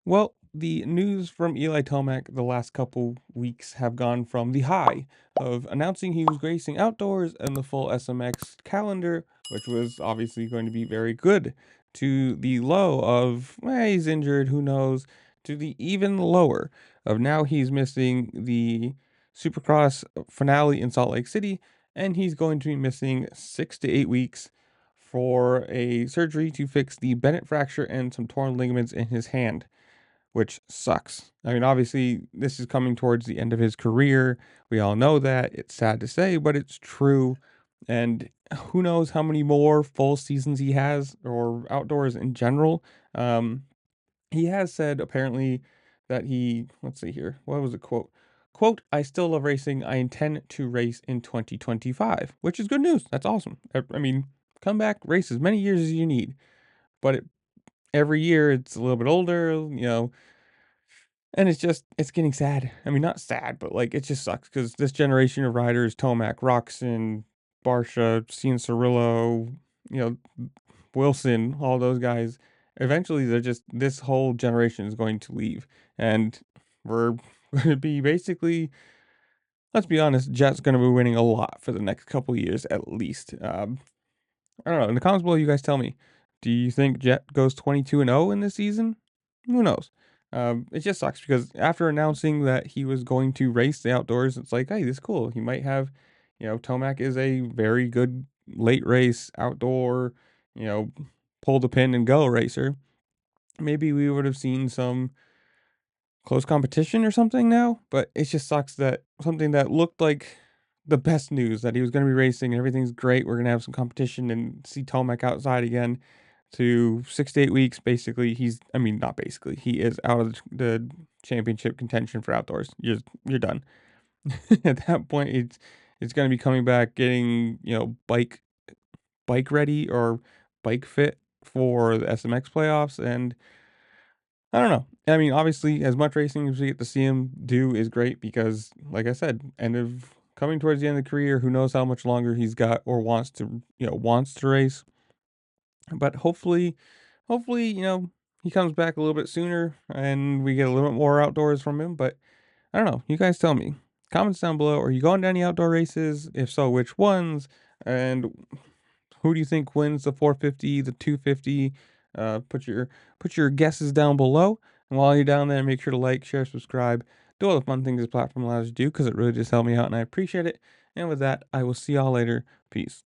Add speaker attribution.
Speaker 1: Well, the news from Eli Tomac the last couple weeks have gone from the high of announcing he was racing outdoors and the full SMX calendar, which was obviously going to be very good, to the low of, he's injured, who knows, to the even lower of now he's missing the Supercross finale in Salt Lake City, and he's going to be missing 6 to 8 weeks for a surgery to fix the Bennett fracture and some torn ligaments in his hand, which sucks. I mean, obviously, this is coming towards the end of his career. We all know that. It's sad to say, but it's true. And who knows how many more full seasons he has or outdoors in general. He has said apparently that let's see here. What was the quote? Quote, I still love racing. I intend to race in 2025, which is good news. That's awesome. I mean, come back, race as many years as you need. But every year it's a little bit older, and it's getting sad. I mean, not sad, but like it just sucks because this generation of riders, Tomac, Roxon, Barsha, Cianciarulo, you know, Wilson, all those guys, eventually this whole generation is going to leave. And we're going to be basically, let's be honest, Jet's going to be winning a lot for the next couple years at least. I don't know. In the comments below, you guys tell me. Do you think Jet goes 22-0 in this season? Who knows? It just sucks because after announcing that he was going to race the outdoors, it's like, hey, this is cool. He might have, Tomac is a very good late race outdoor, you know, pull the pin and go racer. Maybe we would have seen some close competition or something now, but it just sucks that something that looked like the best news that he was going to be racing and everything's great. We're going to have some competition and see Tomac outside again to 6 to 8 weeks. Basically, I mean, not basically, he is out of the championship contention for outdoors. You're done. At that point, it's going to be coming back, getting, bike ready or bike fit for the SMX playoffs. And I don't know. I mean, obviously, as much racing as we get to see him do is great because, like I said, coming towards the end of the career, who knows how much longer he's got or wants to race. But hopefully, he comes back a little bit sooner and we get a little bit more outdoors from him. But I don't know. You guys tell me. Comments down below. Are you going to any outdoor races? If so, which ones? And who do you think wins the 450, the 250? Put your guesses down below. And while you're down there, make sure to like, share, subscribe, do all the fun things this platform allows you to do because it really just helps me out and I appreciate it. And with that, I will see y'all later. Peace.